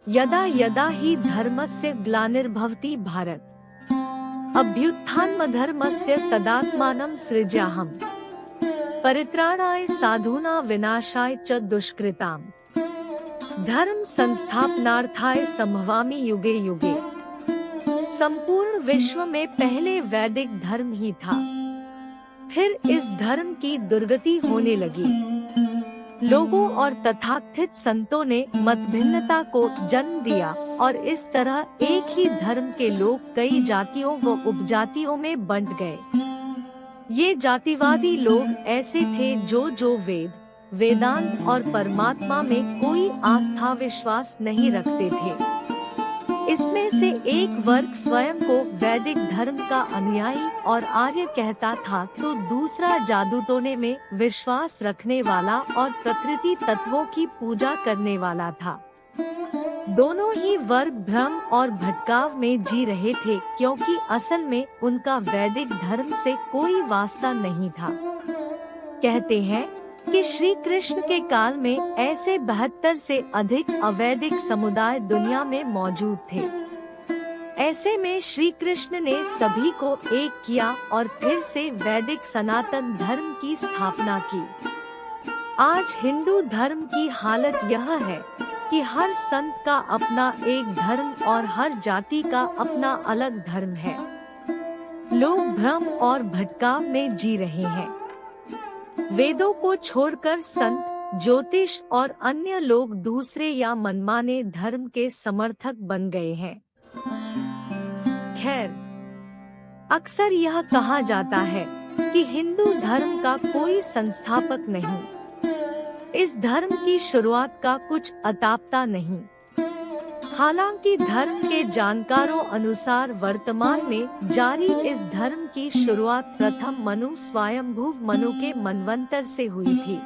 यदा यदा हि धर्मस्य ग्लानिर्भवति भारत अभ्युत्थानमधर्मस्य तदात्मानं सृजाम्यहम् परित्राणाय साधूनां विनाशाय च दुष्कृताम् धर्म संस्थापनार्थाय संभवामि युगे युगे। संपूर्ण विश्व में पहले वैदिक धर्म ही था, फिर इस धर्म की दुर्गति होने लगी। लोगों और तथाकथित संतों ने मतभिन्नता को जन्म दिया और इस तरह एक ही धर्म के लोग कई जातियों व उपजातियों में बंट गए। ये जातिवादी लोग ऐसे थे जो वेद, वेदांत और परमात्मा में कोई आस्था विश्वास नहीं रखते थे। इसमें से एक वर्ग स्वयं को वैदिक धर्म का अनुयायी और आर्य कहता था, तो दूसरा जादू टोने में विश्वास रखने वाला और प्रकृति तत्वों की पूजा करने वाला था। दोनों ही वर्ग भ्रम और भटकाव में जी रहे थे, क्योंकि असल में उनका वैदिक धर्म से कोई वास्ता नहीं था। कहते हैं कि श्री कृष्ण के काल में ऐसे 72 से अधिक अवैदिक समुदाय दुनिया में मौजूद थे। ऐसे में श्री कृष्ण ने सभी को एक किया और फिर से वैदिक सनातन धर्म की स्थापना की। आज हिंदू धर्म की हालत यह है कि हर संत का अपना एक धर्म और हर जाति का अपना अलग धर्म है। लोग भ्रम और भटकाव में जी रहे हैं। वेदों को छोड़कर संत, ज्योतिष और अन्य लोग दूसरे या मनमाने धर्म के समर्थक बन गए हैं। खैर, अक्सर यह कहा जाता है कि हिंदू धर्म का कोई संस्थापक नहीं, इस धर्म की शुरुआत का कुछ अतापता नहीं। हालांकि धर्म के जानकारों अनुसार वर्तमान में जारी इस धर्म की शुरुआत प्रथम मनु स्वयंभुव मनु के मनवंतर से हुई थी।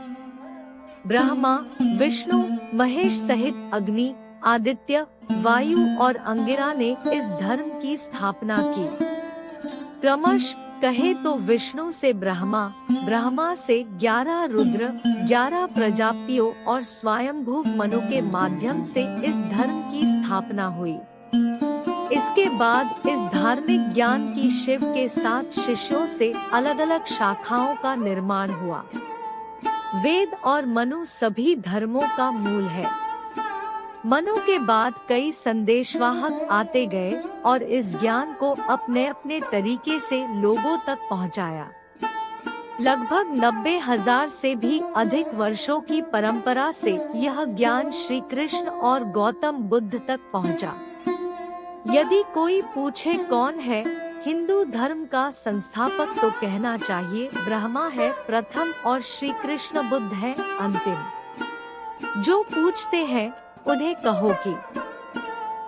ब्रह्मा, विष्णु, महेश सहित अग्नि, आदित्य, वायु और अंगिरा ने इस धर्म की स्थापना की। क्रमश कहे तो विष्णु से ब्रह्मा, ब्रह्मा से 11 रुद्र, 11 प्रजापतियों और स्वयंभुव मनु के माध्यम से इस धर्म की स्थापना हुई। इसके बाद इस धार्मिक ज्ञान की शिव के 7 शिष्यों से अलग अलग शाखाओं का निर्माण हुआ। वेद और मनु सभी धर्मों का मूल है। मनु के बाद कई संदेशवाहक आते गए और इस ज्ञान को अपने अपने तरीके से लोगों तक पहुंचाया। लगभग 90,000 से भी अधिक वर्षों की परंपरा से यह ज्ञान श्री कृष्ण और गौतम बुद्ध तक पहुंचा। यदि कोई पूछे कौन है हिंदू धर्म का संस्थापक, तो कहना चाहिए ब्रह्मा है प्रथम और श्री कृष्ण बुद्ध है अंतिम। जो पूछते हैं उन्हें कहो कि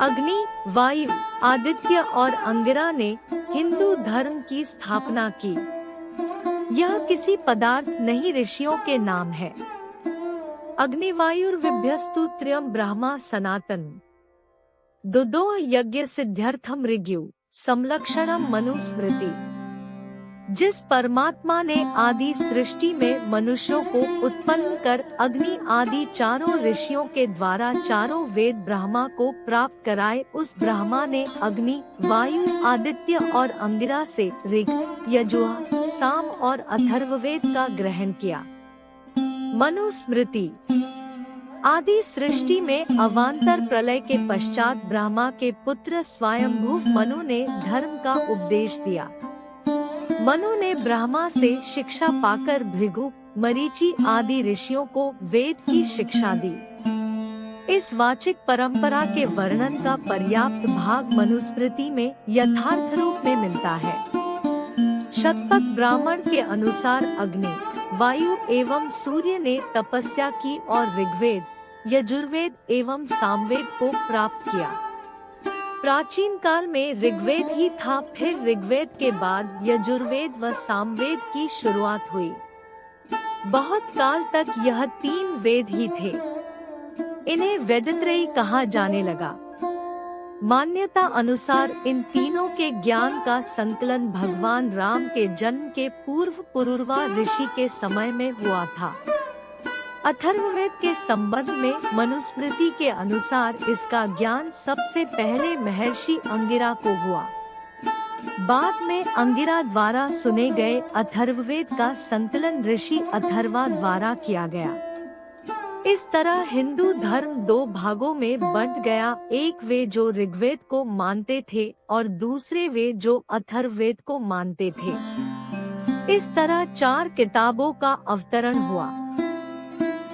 अग्नि, वायु, आदित्य और अंगिरा ने हिंदू धर्म की स्थापना की। यह किसी पदार्थ नहीं, ऋषियों के नाम है। अग्निवायुर्विभ्यस्तु त्रयम् ब्रह्मा सनातन दुदो यज्ञ सिद्ध्यर्थम ऋग्यु समलक्षणम मनुस्मृति। जिस परमात्मा ने आदि सृष्टि में मनुष्यों को उत्पन्न कर अग्नि आदि चारों ऋषियों के द्वारा चारों वेद ब्रह्मा को प्राप्त कराए, उस ब्रह्मा ने अग्नि, वायु, आदित्य और अंगिरा से ऋग, यजुः, साम और अथर्ववेद का ग्रहण किया। मनुस्मृति। आदि सृष्टि में अवान्तर प्रलय के पश्चात ब्रह्मा के पुत्र स्वयंभुव मनु ने धर्म का उपदेश दिया। मनु ने ब्रह्मा से शिक्षा पाकर भृगु, मरीचि आदि ऋषियों को वेद की शिक्षा दी। इस वाचिक परंपरा के वर्णन का पर्याप्त भाग मनुस्मृति में यथार्थ रूप में मिलता है। शतपथ ब्राह्मण के अनुसार अग्नि, वायु एवं सूर्य ने तपस्या की और ऋग्वेद, यजुर्वेद एवं सामवेद को प्राप्त किया। प्राचीन काल में ऋग्वेद ही था, फिर ऋग्वेद के बाद यजुर्वेद व सामवेद की शुरुआत हुई। बहुत काल तक यह 3 वेद ही थे। इन्हें वेदत्रयी कहा जाने लगा। मान्यता अनुसार इन तीनों के ज्ञान का संकलन भगवान राम के जन्म के पूर्व पुरूरवा ऋषि के समय में हुआ था। अथर्ववेद के संबंध में मनुस्मृति के अनुसार इसका ज्ञान सबसे पहले महर्षि अंगिरा को हुआ। बाद में अंगिरा द्वारा सुने गए अथर्ववेद का संकलन ऋषि अथर्वा द्वारा किया गया। इस तरह हिंदू धर्म दो भागों में बंट गया, एक वे जो ऋग्वेद को मानते थे और दूसरे वे जो अथर्ववेद को मानते थे। इस तरह 4 किताबों का अवतरण हुआ।